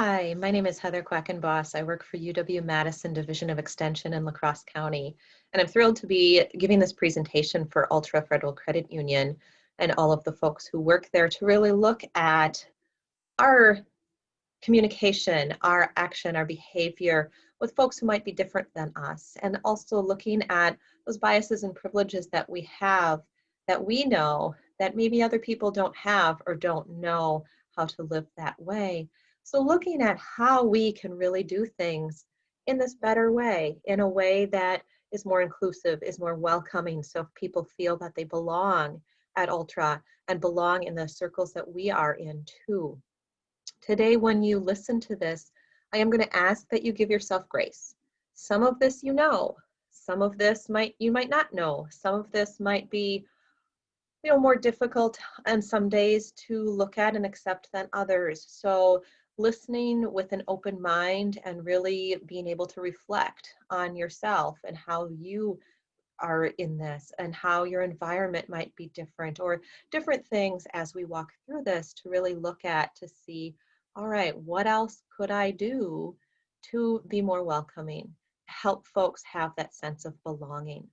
Hi, my name is Heather Quackenboss. I work for UW-Madison Division of Extension in La Crosse County, and I'm thrilled to be giving this presentation for Altra Federal Credit Union and all of the folks who work there to really look at our communication, our action, our behavior with folks who might be different than us, and also looking at those biases and privileges that we have that we know that maybe other people don't have or don't know how to live that way. So looking at how we can really do things in this better way, in a way that is more inclusive, is more welcoming, so people feel that they belong at Ultra and belong in the circles that we are in too. Today, when you listen to this, I am going to ask that you give yourself grace. Some of this you know, some of this you might not know, some of this might be more difficult on some days to look at and accept than others. So listening with an open mind and really being able to reflect on yourself and how you are in this and how your environment might be different or different things as we walk through this to really look at to see, all right, what else could I do to be more welcoming, help folks have that sense of belonging.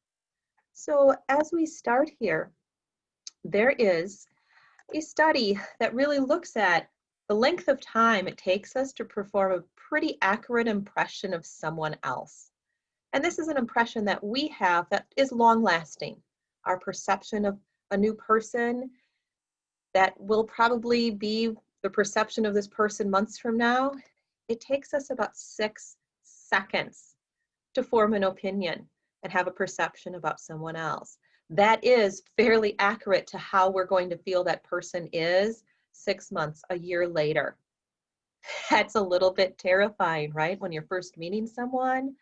So as we start here, there is a study that really looks at the length of time it takes us to perform a pretty accurate impression of someone else. And this is an impression that we have that is long lasting. Our perception of a new person that will probably be the perception of this person months from now, it takes us about 6 seconds to form an opinion and have a perception about someone else. That is fairly accurate to how we're going to feel that person is 6 months, a year later. That's a little bit terrifying, right? When you're first meeting someone.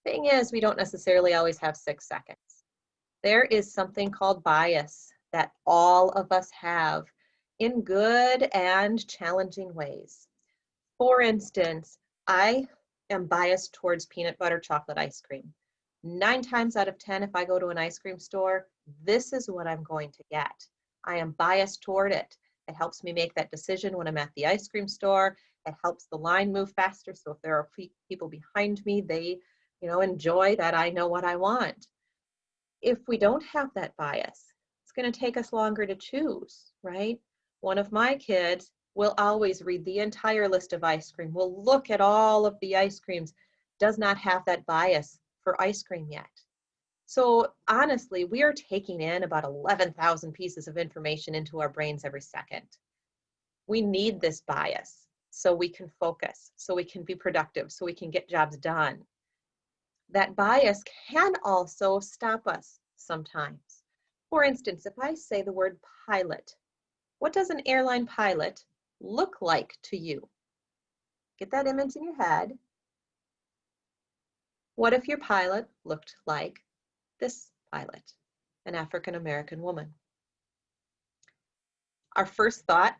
Thing is, we don't necessarily always have 6 seconds. There is something called bias that all of us have in good and challenging ways. For instance, I am biased towards peanut butter chocolate ice cream. 9 times out of 10, if I go to an ice cream store, this is what I'm going to get. I am biased toward it. It helps me make that decision when I'm at the ice cream store. It helps the line move faster. So if there are people behind me, they enjoy that I know what I want. If we don't have that bias, it's going to take us longer to choose, right? One of my kids will always read the entire list of ice cream, will look at all of the ice creams, does not have that bias for ice cream yet. So honestly, we are taking in about 11,000 pieces of information into our brains every second. We need this bias so we can focus, so we can be productive, so we can get jobs done. That bias can also stop us sometimes. For instance, if I say the word pilot, what does an airline pilot look like to you? Get that image in your head. What if your pilot looked like this pilot, an African-American woman? Our first thought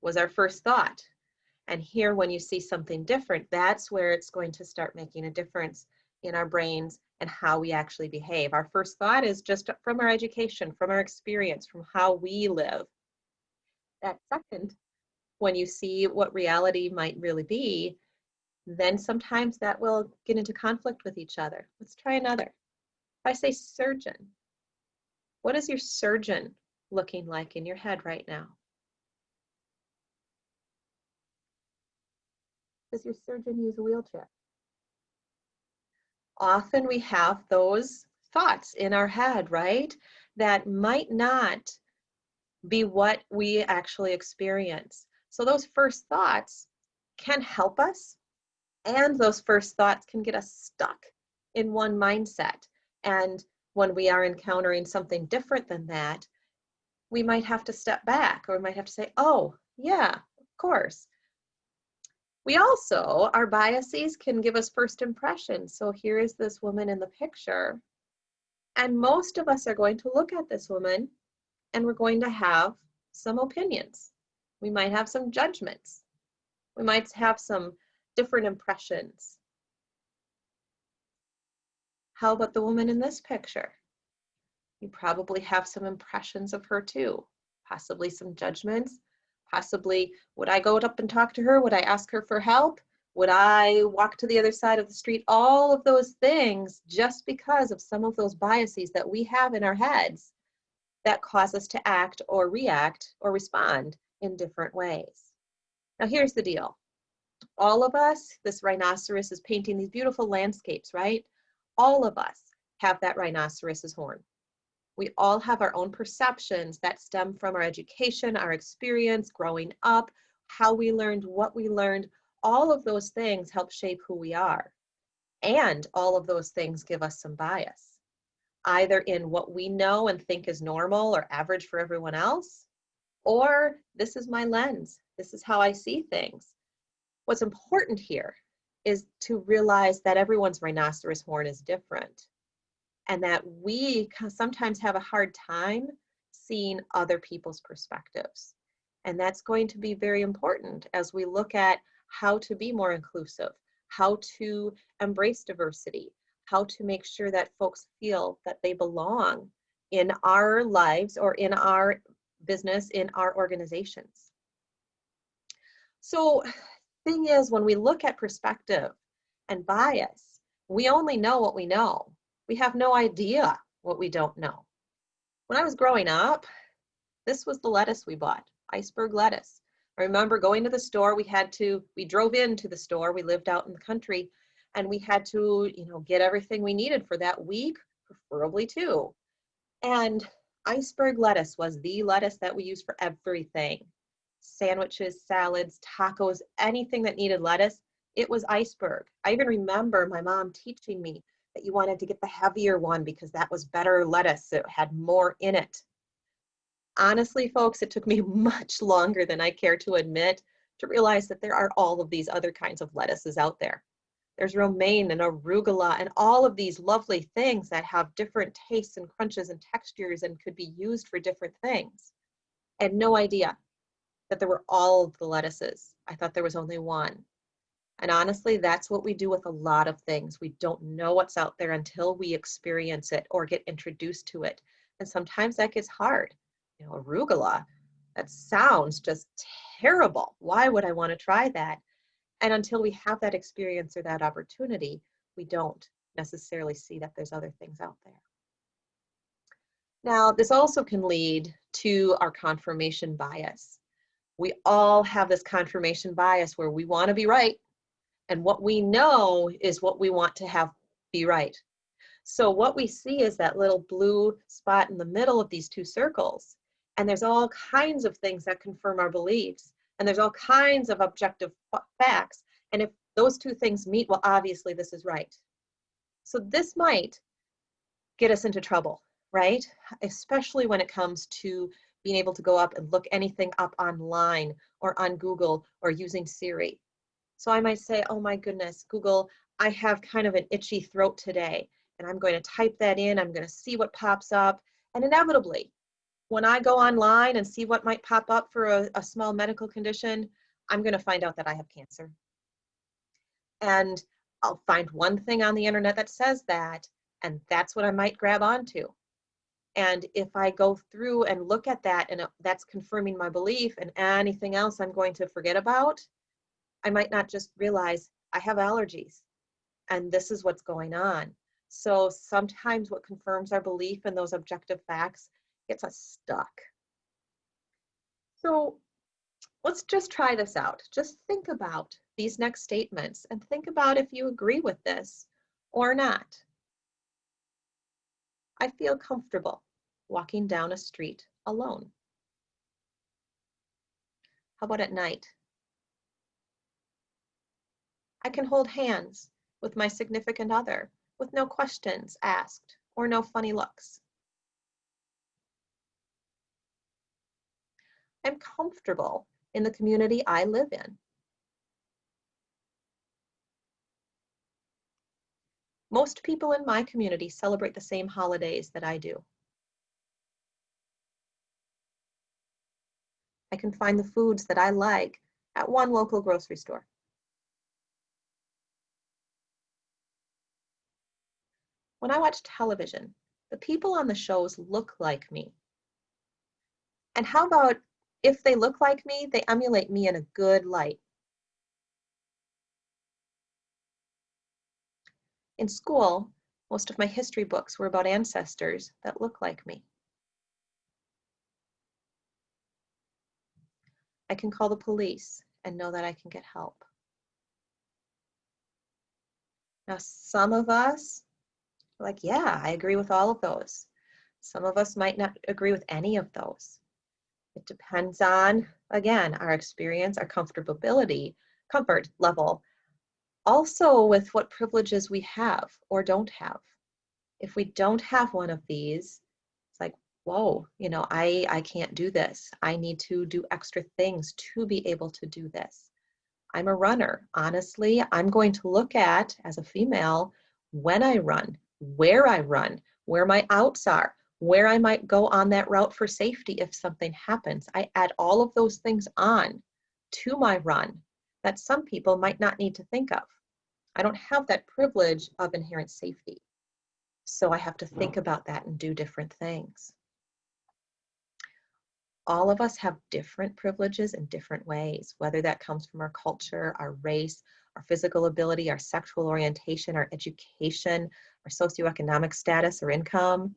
was our first thought. And here, when you see something different, that's where it's going to start making a difference in our brains and how we actually behave. Our first thought is just from our education, from our experience, from how we live. That second, when you see what reality might really be, then sometimes that will get into conflict with each other. Let's try another. If I say surgeon, what is your surgeon looking like in your head right now? Does your surgeon use a wheelchair? Often we have those thoughts in our head, right? That might not be what we actually experience. So those first thoughts can help us, and those first thoughts can get us stuck in one mindset. And when we are encountering something different than that, we might have to step back, or we might have to say, oh, yeah, of course. We also, our biases can give us first impressions. So here is this woman in the picture, and most of us are going to look at this woman and we're going to have some opinions. We might have some judgments. We might have some different impressions. How about the woman in this picture? You probably have some impressions of her too, possibly some judgments, Possibly, would I go up and talk to her? Would I ask her for help? Would I walk to the other side of the street? All of those things, just because of some of those biases that we have in our heads that cause us to act or react or respond in different ways. Now, here's the deal. All of us, this rhinoceros is painting these beautiful landscapes, right? All of us have that rhinoceros's horn. We all have our own perceptions that stem from our education, our experience, growing up, how we learned, what we learned. All of those things help shape who we are. And all of those things give us some bias, either in what we know and think is normal or average for everyone else, or this is my lens. This is how I see things. What's important here is to realize that everyone's rhinoceros horn is different, and that we sometimes have a hard time seeing other people's perspectives. And that's going to be very important as we look at how to be more inclusive, how to embrace diversity, how to make sure that folks feel that they belong in our lives or in our business, in our organizations. So, thing is, when we look at perspective and bias, we only know what we know. We have no idea what we don't know. When I was growing up, this was the lettuce we bought, iceberg lettuce. I remember going to the store, we drove into the store, we lived out in the country, and we had to, get everything we needed for that week, preferably two. And iceberg lettuce was the lettuce that we used for everything. Sandwiches, salads, tacos, anything that needed lettuce, it was iceberg. I even remember my mom teaching me that you wanted to get the heavier one because that was better lettuce. It had more in it. Honestly, folks, it took me much longer than I care to admit to realize that there are all of these other kinds of lettuces out there. There's romaine and arugula and all of these lovely things that have different tastes and crunches and textures and could be used for different things. I had no idea that there were all of the lettuces. I thought there was only one. And honestly, that's what we do with a lot of things. We don't know what's out there until we experience it or get introduced to it. And sometimes that gets hard. Arugula, that sounds just terrible. Why would I want to try that? And until we have that experience or that opportunity, we don't necessarily see that there's other things out there. Now, this also can lead to our confirmation bias. We all have this confirmation bias where we want to be right. And what we know is what we want to have be right. So what we see is that little blue spot in the middle of these two circles. And there's all kinds of things that confirm our beliefs. And there's all kinds of objective facts. And if those two things meet, well, obviously this is right. So this might get us into trouble, right? Especially when it comes to being able to go up and look anything up online or on Google or using Siri. So I might say, oh my goodness, Google, I have kind of an itchy throat today, and I'm going to type that in, I'm going to see what pops up, and inevitably, when I go online and see what might pop up for a small medical condition, I'm going to find out that I have cancer. And I'll find one thing on the internet that says that, and that's what I might grab onto. And if I go through and look at that, and that's confirming my belief, and anything else I'm going to forget about, I might not just realize I have allergies and this is what's going on. So sometimes what confirms our belief in those objective facts gets us stuck. So let's just try this out. Just think about these next statements and think about if you agree with this or not. I feel comfortable walking down a street alone. How about at night? I can hold hands with my significant other with no questions asked or no funny looks. I'm comfortable in the community I live in. Most people in my community celebrate the same holidays that I do. I can find the foods that I like at one local grocery store. When I watch television, the people on the shows look like me. And how about If they look like me, they emulate me in a good light. In school, most of my history books were about ancestors that look like me. I can call the police and know that I can get help. Now, some of us are like, yeah, I agree with all of those. Some of us might not agree with any of those. It depends on, again, our experience, our comfort level, also with what privileges we have or don't have. If we don't have one of these, it's like, whoa, I can't do this. I need to do extra things to be able to do this. I'm a runner. Honestly, I'm going to look at, as a female, when I run, where my outs are, where I might go on that route for safety if something happens. I add all of those things on to my run that some people might not need to think of. I don't have that privilege of inherent safety. So I have to think about that and do different things. All of us have different privileges in different ways, whether that comes from our culture, our race, our physical ability, our sexual orientation, our education, our socioeconomic status or income.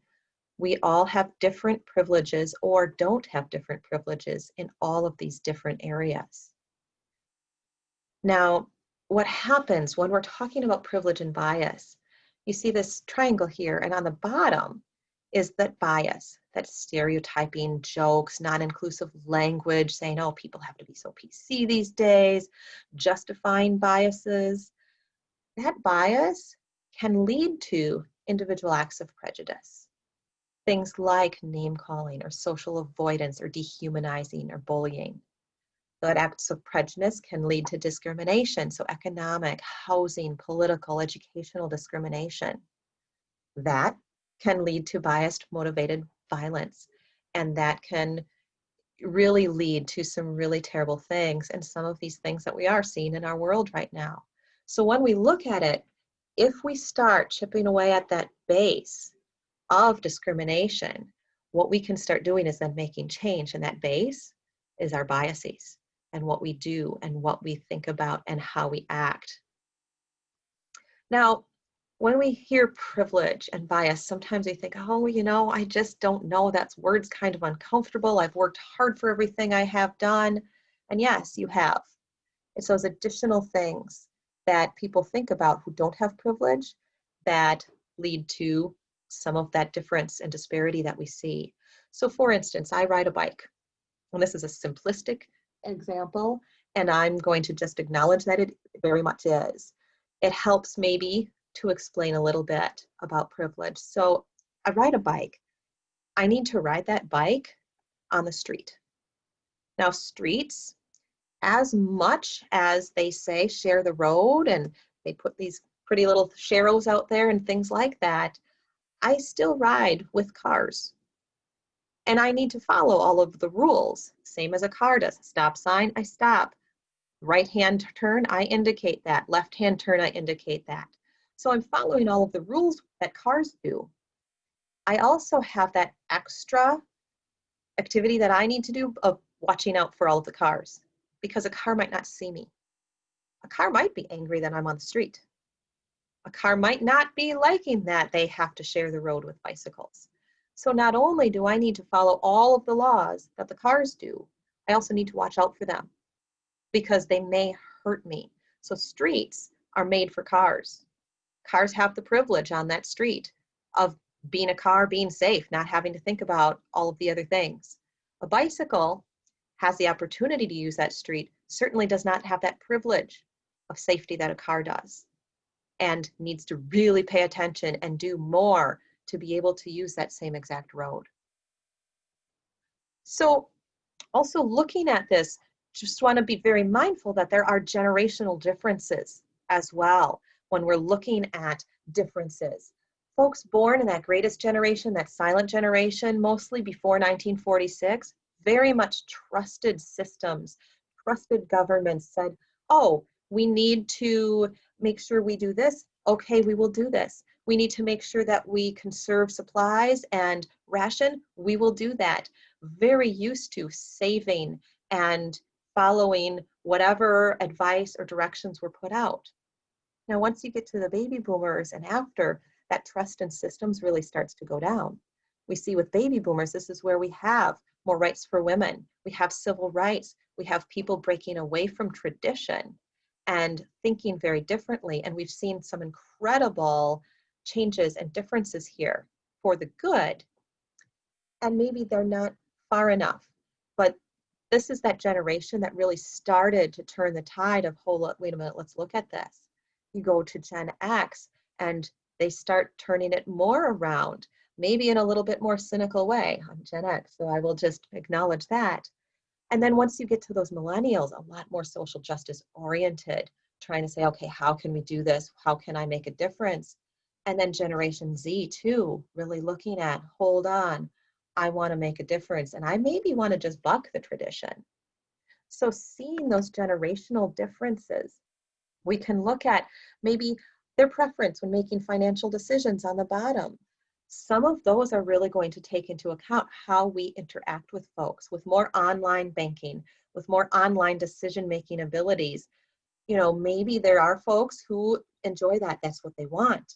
We all have different privileges or don't have different privileges in all of these different areas. Now, what happens when we're talking about privilege and bias? You see this triangle here, and on the bottom is that bias, that stereotyping, jokes, non-inclusive language, saying, oh, people have to be so PC these days, justifying biases. That bias can lead to individual acts of prejudice. Things like name calling or social avoidance or dehumanizing or bullying. That acts of prejudice can lead to discrimination, so economic, housing, political, educational discrimination. That can lead to biased motivated violence, and that can really lead to some really terrible things, and some of these things that we are seeing in our world right now. So when we look at it, if we start chipping away at that base of discrimination, what we can start doing is then making change, and that base is our biases and what we do and what we think about and how we act. Now, when we hear privilege and bias, sometimes we think, oh, I just don't know. That word's kind of uncomfortable. I've worked hard for everything I have done. And yes, you have. It's those additional things that people think about who don't have privilege that lead to some of that difference and disparity that we see. So for instance, I ride a bike. And this is a simplistic example, and I'm going to just acknowledge that it very much is. It helps maybe to explain a little bit about privilege. So I ride a bike. I need to ride that bike on the street. Now, streets, as much as they say share the road and they put these pretty little sharrows out there and things like that, I still ride with cars. And I need to follow all of the rules, same as a car does. Stop sign, I stop. Right-hand turn, I indicate that. Left-hand turn, I indicate that. So I'm following all of the rules that cars do. I also have that extra activity that I need to do of watching out for all of the cars, because a car might not see me. A car might be angry that I'm on the street. A car might not be liking that they have to share the road with bicycles. So not only do I need to follow all of the laws that the cars do, I also need to watch out for them because they may hurt me. So streets are made for cars. Cars have the privilege on that street of being a car, being safe, not having to think about all of the other things. A bicycle has the opportunity to use that street, certainly does not have that privilege of safety that a car does, and needs to really pay attention and do more to be able to use that same exact road. So also looking at this, just want to be very mindful that there are generational differences as well when we're looking at differences. Folks born in that greatest generation, that silent generation, mostly before 1946, very much trusted systems, trusted governments, said, oh, we need to make sure we do this. Okay, we will do this. We need to make sure that we conserve supplies and ration. We will do that. very used to saving and following whatever advice or directions were put out. Now, once you get to the baby boomers and after, that trust in systems really starts to go down. We see with baby boomers, this is where we have more rights for women. We have civil rights. We have people breaking away from tradition and thinking very differently. And we've seen some incredible changes and differences here for the good. And maybe they're not far enough, but this is that generation that really started to turn the tide of, wait a minute, let's look at this. You go to Gen X and they start turning it more around, maybe in a little bit more cynical way. I'm Gen X, so I will just acknowledge that. And then once you get to those millennials, a lot more social justice oriented, trying to say, okay, how can we do this? How can I make a difference? And then Generation Z too, really looking at, hold on, I want to make a difference. And I maybe want to just buck the tradition. So seeing those generational differences, we can look at maybe their preference when making financial decisions on the bottom. Some of those are really going to take into account how we interact with folks, with more online banking, with more online decision-making abilities. You know, maybe there are folks who enjoy that, that's what they want.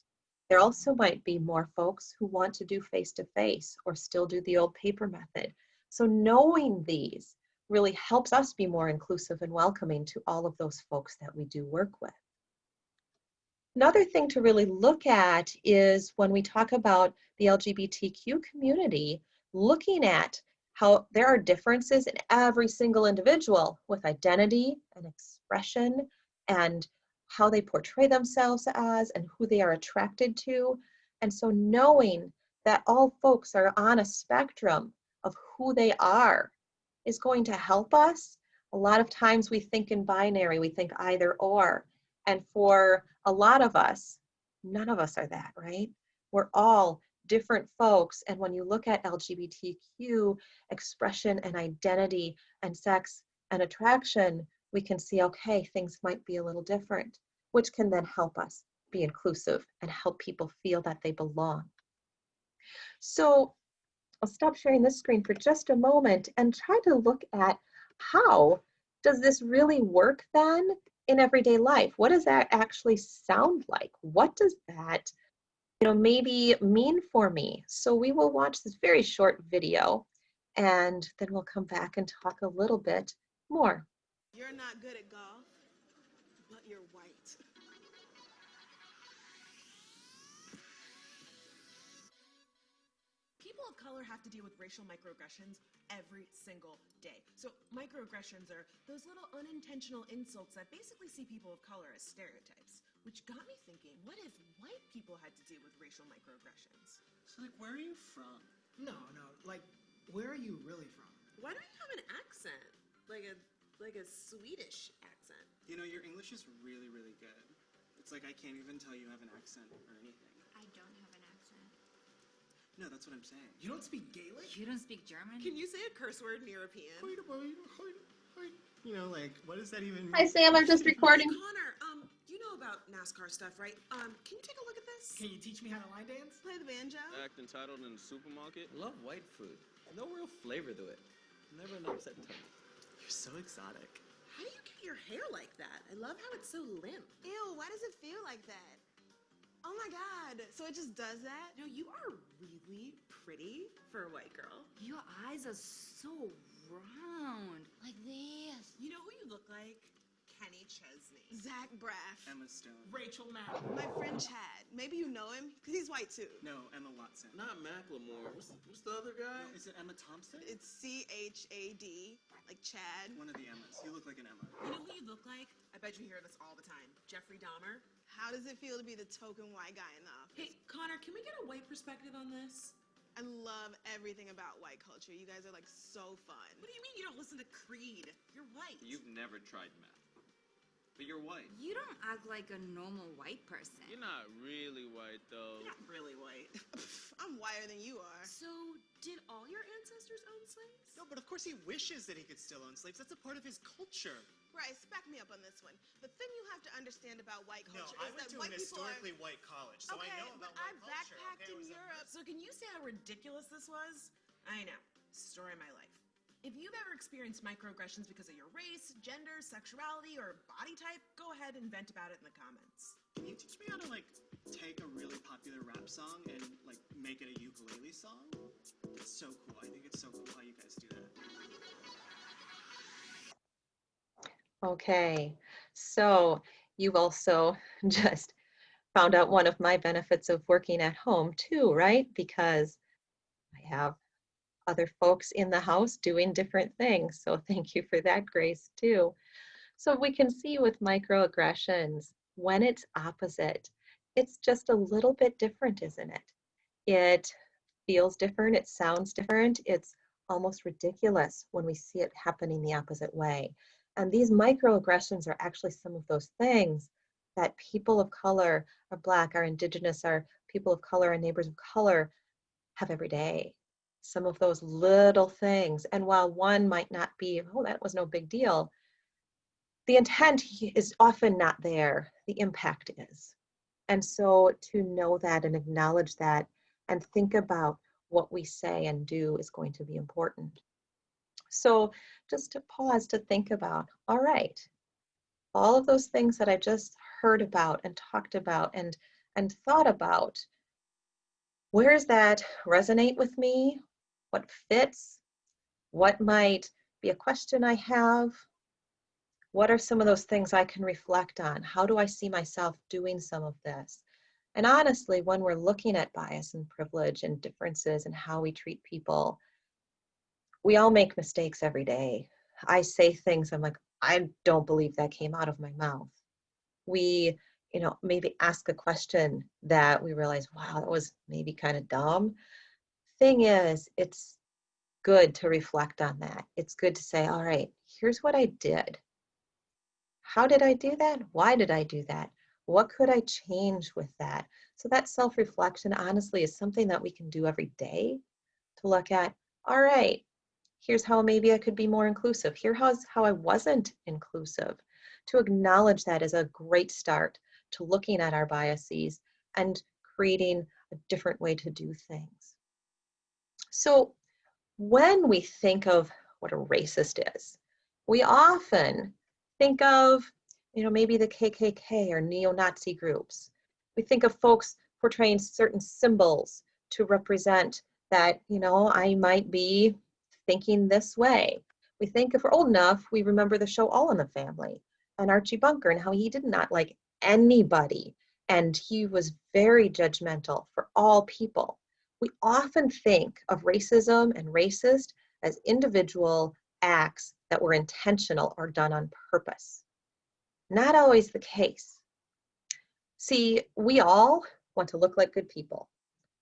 There also might be more folks who want to do face-to-face or still do the old paper method. So knowing these really helps us be more inclusive and welcoming to all of those folks that we do work with. Another thing to really look at is when we talk about the LGBTQ community, looking at how there are differences in every single individual with identity and expression and how they portray themselves as and who they are attracted to. And so knowing that all folks are on a spectrum of who they are is going to help us. A lot of times we think in binary, we think either or. And for a lot of us, none of us are that, right? We're all different folks. And when you look at LGBTQ expression and identity and sex and attraction, we can see, okay, things might be a little different, which can then help us be inclusive and help people feel that they belong. So I'll stop sharing this screen for just a moment and try to look at how does this really work then in everyday life? What does that actually sound like? What does that, maybe mean for me? So we will watch this very short video and then we'll come back and talk a little bit more. You're not good at golf, but you're white. People of color have to deal with racial microaggressions every single day. So microaggressions are those little unintentional insults that basically see people of color as stereotypes, which got me thinking, what if white people had to deal with racial microaggressions? So, where are you from? No, where are you really from? Why do you have an accent? Like a Swedish accent. You know, your English is really, really good. It's like I can't even tell you have an accent or anything. I don't have an accent. No, that's what I'm saying. You don't speak Gaelic? You don't speak German? Can you say a curse word in European? You know, like, what does that even mean? Hi, Sam, I'm just recording. Hey, Connor, you know about NASCAR stuff, right? Can you take a look at this? Can you teach me how to line dance? Play the banjo? Act entitled in the supermarket. I love white food. No real flavor to it. Never an upset tongue. You're so exotic. How do you get your hair like that? I love how it's so limp. Ew, why does it feel like that? Oh my god, so it just does that? No, you are really pretty for a white girl. Your eyes are so round, like this. You know who you look like? Kenny Chesney. Zach Braff. Emma Stone. Rachel Maddow. My friend Chad. Maybe you know him, because he's white too. No, Emma Watson. Not Macklemore. What's the other guy? No, is it Emma Thompson? It's C-H-A-D, like Chad. One of the Emmas. You look like an Emma. You know who you look like? I bet you hear this all the time. Jeffrey Dahmer. How does it feel to be the token white guy in the office? Hey, Connor, can we get a white perspective on this? I love everything about white culture. You guys are like so fun. What do you mean you don't listen to Creed? You're white. You've never tried meth. But you're white. You don't act like a normal white person. You're not really white, though. You're not really white. I'm whiter than you are. So, did all your ancestors own slaves? No, but of course he wishes that he could still own slaves. That's a part of his culture. Bryce, back me up on this one. The thing you have to understand about white culture I is went that to white an people historically white college, so I know about but I white culture. backpacked in Europe. So can you see how ridiculous this was? I know. story of my life. If you've ever experienced microaggressions because of your race, gender, sexuality, or body type, go ahead and vent about it in the comments. Can you teach me how to take a really popular rap song and make it a ukulele song? It's so cool. I think it's so cool how you guys do that. Okay, so you've also just found out one of my benefits of working at home too, right? Because I have other folks in the house doing different things. So thank you for that, Grace, too. So we can see with microaggressions, when it's opposite, it's just a little bit different, isn't it? It feels different, it sounds different, it's almost ridiculous when we see it happening the opposite way. And these microaggressions are actually some of those things that people of color, our Black, our Indigenous, our people of color, our neighbors of color have every day. Some of those little things. And while one might not be, oh, that was no big deal, the intent is often not there. The impact is. And so to know that and acknowledge that and think about what we say and do is going to be important. So just to pause to think about, all right, all of those things that I just heard about and talked about and thought about, where does that resonate with me? What fits? What might be a question I have? What are some of those things I can reflect on? How do I see myself doing some of this? And honestly, when we're looking at bias and privilege and differences and how we treat people, we all make mistakes every day. I say things, I'm like, I don't believe that came out of my mouth. We, maybe ask a question that we realize, wow, that was maybe kind of dumb. Thing is, it's good to reflect on that. It's good to say, all right, here's what I did. How did I do that? Why did I do that? What could I change with that? So that self-reflection, honestly, is something that we can do every day to look at, all right, here's how maybe I could be more inclusive. Here's how I wasn't inclusive. To acknowledge that is a great start to looking at our biases and creating a different way to do things. So when we think of what a racist is, we often think of, maybe the KKK or neo-Nazi groups. We think of folks portraying certain symbols to represent that, I might be thinking this way. We think if we're old enough, we remember the show All in the Family and Archie Bunker and how he did not like anybody. And he was very judgmental for all people. We often think of racism and racist as individual acts that were intentional or done on purpose. Not always the case. See, we all want to look like good people.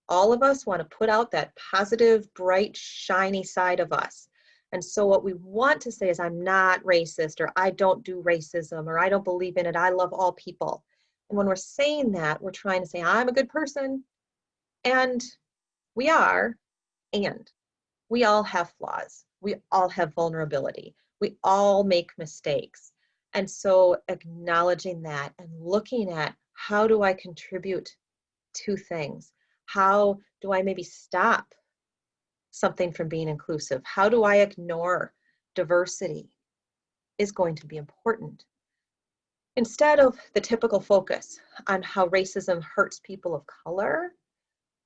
All of us want to put out that positive, bright, shiny side of us. And so what we want to say is, I'm not racist, or I don't do racism, or I don't believe in it. I love all people. And when we're saying that, we're trying to say, I'm a good person. And we are, and we all have flaws. We all have vulnerability. We all make mistakes. And so acknowledging that and looking at, how do I contribute to things? How do I maybe stop something from being inclusive? How do I ignore diversity is going to be important. Instead of the typical focus on how racism hurts people of color,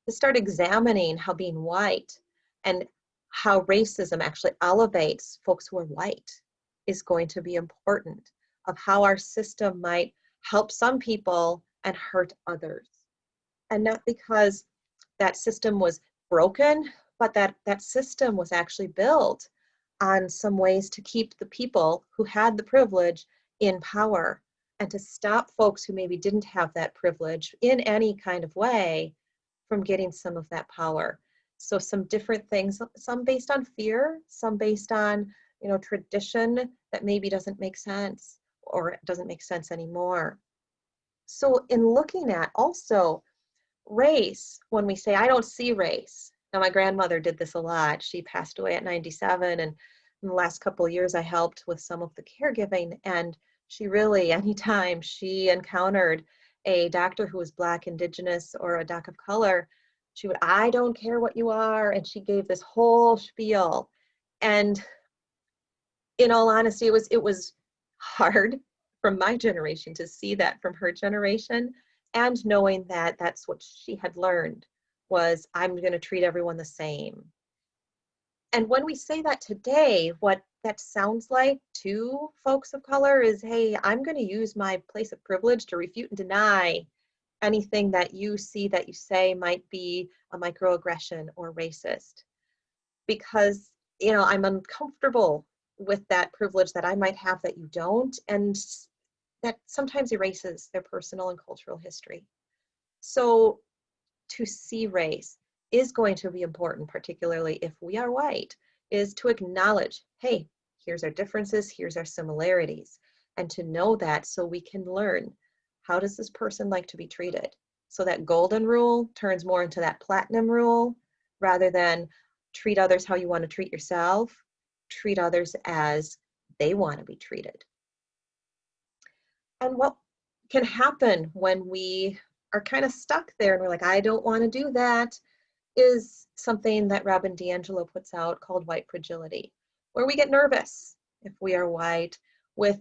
to start examining how being white and how racism actually elevates folks who are white is going to be important, of how our system might help some people and hurt others. And not because that system was broken, but that system was actually built on some ways to keep the people who had the privilege in power and to stop folks who maybe didn't have that privilege in any kind of way from getting some of that power. So some different things, some based on fear, some based on, tradition that maybe doesn't make sense or doesn't make sense anymore. So in looking at also race, when we say, I don't see race. Now, my grandmother did this a lot. She passed away at 97, and in the last couple of years, I helped with some of the caregiving, and she really, anytime she encountered a doctor who was Black, Indigenous, or a doc of color, She would, I don't care what you are. And she gave this whole spiel. And in all honesty, it was hard from my generation to see that from her generation, and knowing that that's what she had learned was, I'm going to treat everyone the same. And when we say that today, what that sounds like to folks of color is, hey, I'm going to use my place of privilege to refute and deny anything that you see that you say might be a microaggression or racist, because I'm uncomfortable with that privilege that I might have that you don't, and that sometimes erases their personal and cultural history. So to see race is going to be important, particularly if we are white, is to acknowledge, hey, here's our differences, here's our similarities, and to know that so we can learn, how does this person like to be treated? So that golden rule turns more into that platinum rule, rather than treat others how you want to treat yourself, treat others as they want to be treated. And what can happen when we are kind of stuck there and we're like, I don't want to do that, is something that Robin DiAngelo puts out called white fragility, where we get nervous if we are white with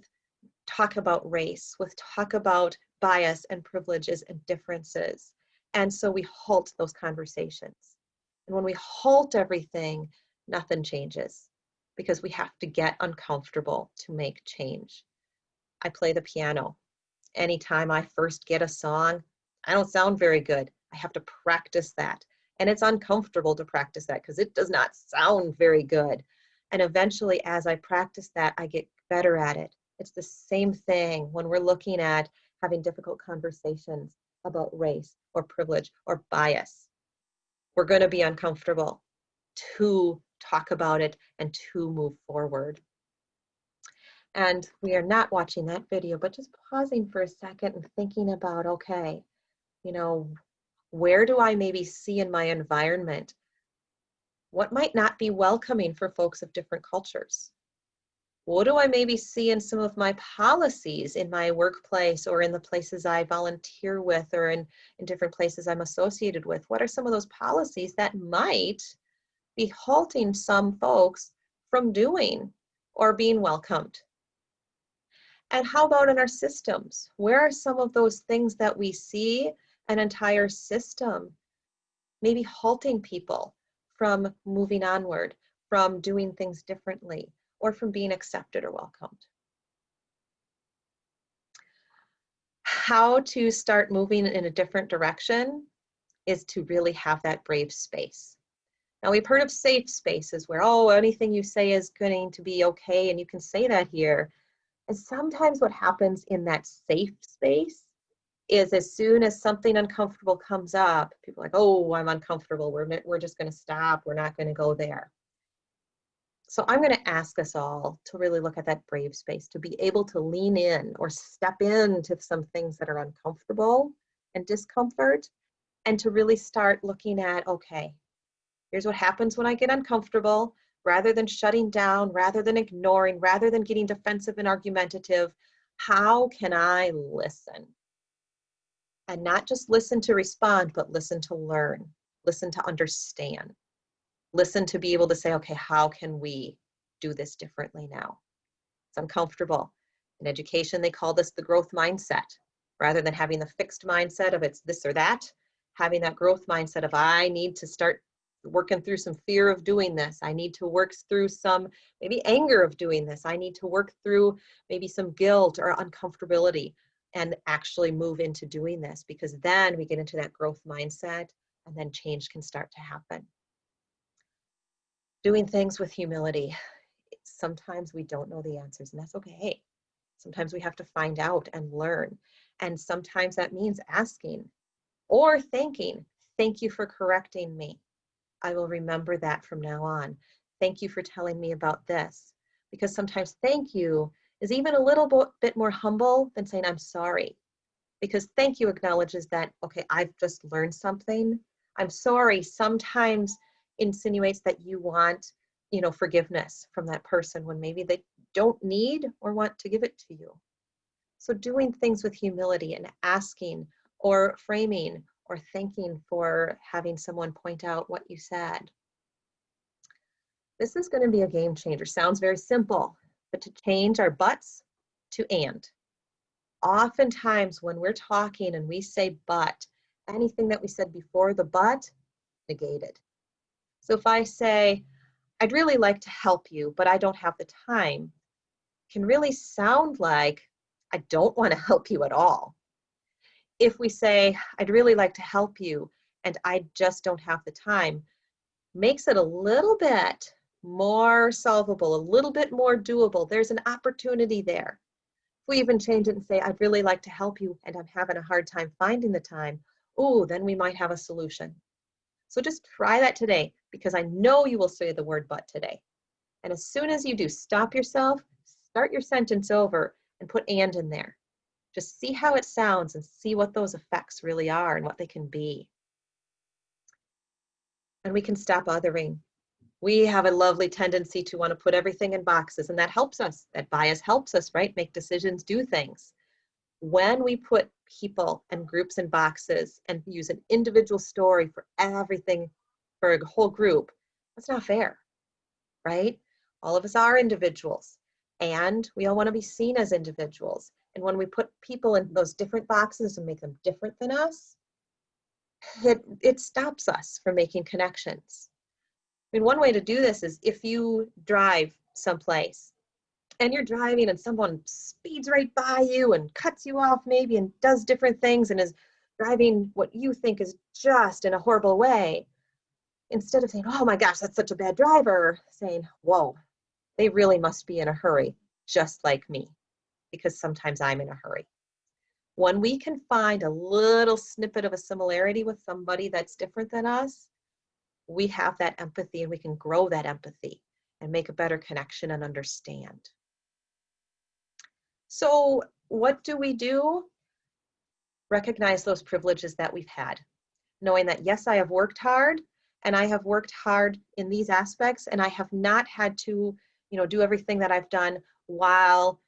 talk about race, with talk about bias and privileges and differences. And so we halt those conversations. And when we halt everything, nothing changes, because we have to get uncomfortable to make change. I play the piano. Anytime I first get a song, I don't sound very good. I have to practice that. And it's uncomfortable to practice that because it does not sound very good. And eventually, as I practice that, I get better at it. It's the same thing when we're looking at having difficult conversations about race or privilege or bias. We're going to be uncomfortable to talk about it and to move forward. And we are not watching that video, but just pausing for a second and thinking about, okay, where do I maybe see in my environment what might not be welcoming for folks of different cultures? What do I maybe see in some of my policies in my workplace or in the places I volunteer with or in different places I'm associated with? What are some of those policies that might be halting some folks from doing or being welcomed? And how about in our systems? Where are some of those things that we see an entire system maybe halting people from moving onward, from doing things differently, or from being accepted or welcomed? How to start moving in a different direction is to really have that brave space. Now, we've heard of safe spaces where, oh, anything you say is going to be okay, and you can say that here. And sometimes what happens in that safe space is, as soon as something uncomfortable comes up, people are like, oh, I'm uncomfortable. We're just going to stop. We're not going to go there. So I'm going to ask us all to really look at that brave space, to be able to lean in or step into some things that are uncomfortable and discomfort, and to really start looking at, okay, here's what happens when I get uncomfortable. Rather than shutting down, rather than ignoring, rather than getting defensive and argumentative, how can I listen? And not just listen to respond, but listen to learn, listen to understand, listen to be able to say, okay, how can we do this differently now? It's uncomfortable. In education, they call this the growth mindset. Rather than having the fixed mindset of it's this or that, having that growth mindset of, I need to start working through some fear of doing this. I need to work through some maybe anger of doing this. I need to work through maybe some guilt or uncomfortability and actually move into doing this, because then we get into that growth mindset and then change can start to happen. Doing things with humility. Sometimes we don't know the answers, and that's okay. Sometimes we have to find out and learn. And sometimes that means asking or thanking. Thank you for correcting me. I will remember that from now on. Thank you for telling me about this. Because sometimes thank you is even a little bit more humble than saying I'm sorry. Because thank you acknowledges that, okay, I've just learned something. I'm sorry sometimes insinuates that you want, forgiveness from that person when maybe they don't need or want to give it to you. So doing things with humility and asking or framing or thanking for having someone point out what you said. This is going to be a game changer. Sounds very simple, but to change our buts to and. Oftentimes when we're talking and we say but, anything that we said before the but, negated. So if I say, I'd really like to help you, but I don't have the time, can really sound like I don't want to help you at all. If we say, I'd really like to help you and I just don't have the time, makes it a little bit more solvable, a little bit more doable. There's an opportunity there. If we even change it and say, I'd really like to help you and I'm having a hard time finding the time, oh, then we might have a solution. So just try that today, because I know you will say the word but today. And as soon as you do, stop yourself, start your sentence over and put and in there. Just see how it sounds and see what those effects really are and what they can be. And we can stop othering. We have a lovely tendency to want to put everything in boxes, and that helps us. That bias helps us, right? Make decisions, do things. When we put people and groups in boxes and use an individual story for everything, for a whole group, that's not fair, right? All of us are individuals, and we all want to be seen as individuals. And when we put people in those different boxes and make them different than us, it stops us from making connections. I mean, one way to do this is if you drive someplace and you're driving and someone speeds right by you and cuts you off maybe and does different things and is driving what you think is just in a horrible way, instead of saying, oh my gosh, that's such a bad driver, saying, whoa, they really must be in a hurry, just like me, because sometimes I'm in a hurry. When we can find a little snippet of a similarity with somebody that's different than us, we have that empathy and we can grow that empathy and make a better connection and understand. So what do? Recognize those privileges that we've had, knowing that yes, I have worked hard and I have worked hard in these aspects and I have not had to, do everything that I've done while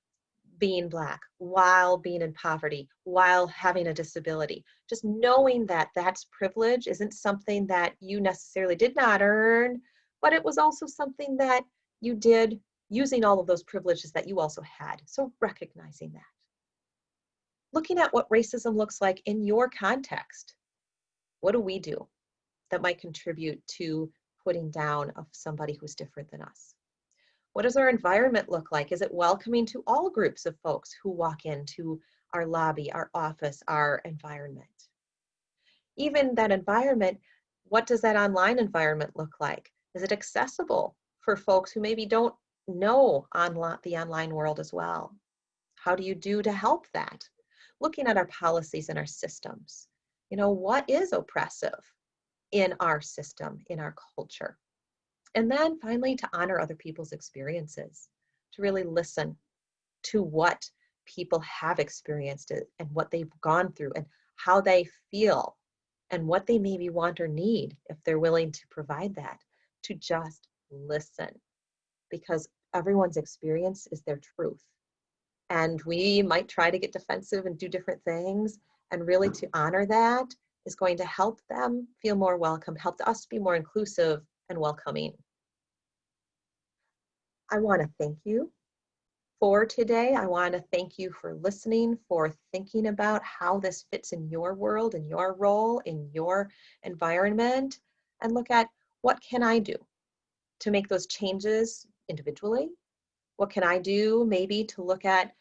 being Black, while being in poverty, while having a disability. Just knowing that that's privilege isn't something that you necessarily did not earn, but it was also something that you did using all of those privileges that you also had. So recognizing that. Looking at what racism looks like in your context. What do we do that might contribute to putting down of somebody who's different than us? What does our environment look like? Is it welcoming to all groups of folks who walk into our lobby, our office, our environment? Even that environment, what does that online environment look like? Is it accessible for folks who maybe don't know the online world as well? How do you do to help that? Looking at our policies and our systems. What is oppressive in our system, in our culture? And then finally, to honor other people's experiences, to really listen to what people have experienced and what they've gone through and how they feel and what they maybe want or need if they're willing to provide that, to just listen, because everyone's experience is their truth. And we might try to get defensive and do different things, and really to honor that is going to help them feel more welcome, help us be more inclusive and welcoming. I want to thank you for today. I want to thank you for listening, for thinking about how this fits in your world, in your role, in your environment, and look at what can I do to make those changes individually? What can I do maybe to look at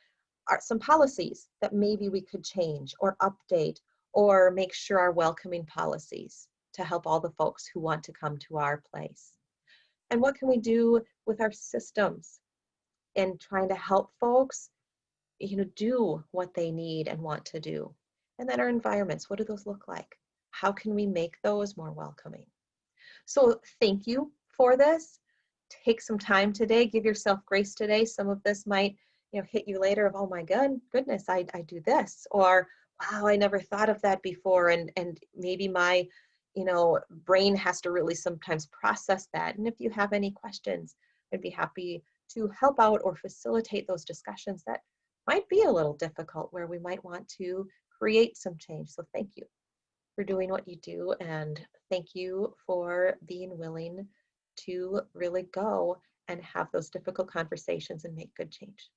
some policies that maybe we could change or update or make sure are welcoming policies to help all the folks who want to come to our place? And what can we do with our systems in trying to help folks, do what they need and want to do? And then our environments, what do those look like? How can we make those more welcoming? So thank you for this. Take some time today, give yourself grace today. Some of this might hit you later of, oh my goodness, I do this, or wow, I never thought of that before, and maybe my brain has to really sometimes process that. And if you have any questions, I'd be happy to help out or facilitate those discussions that might be a little difficult, where we might want to create some change. So thank you. for doing what you do, and thank you for being willing to really go and have those difficult conversations and make good change.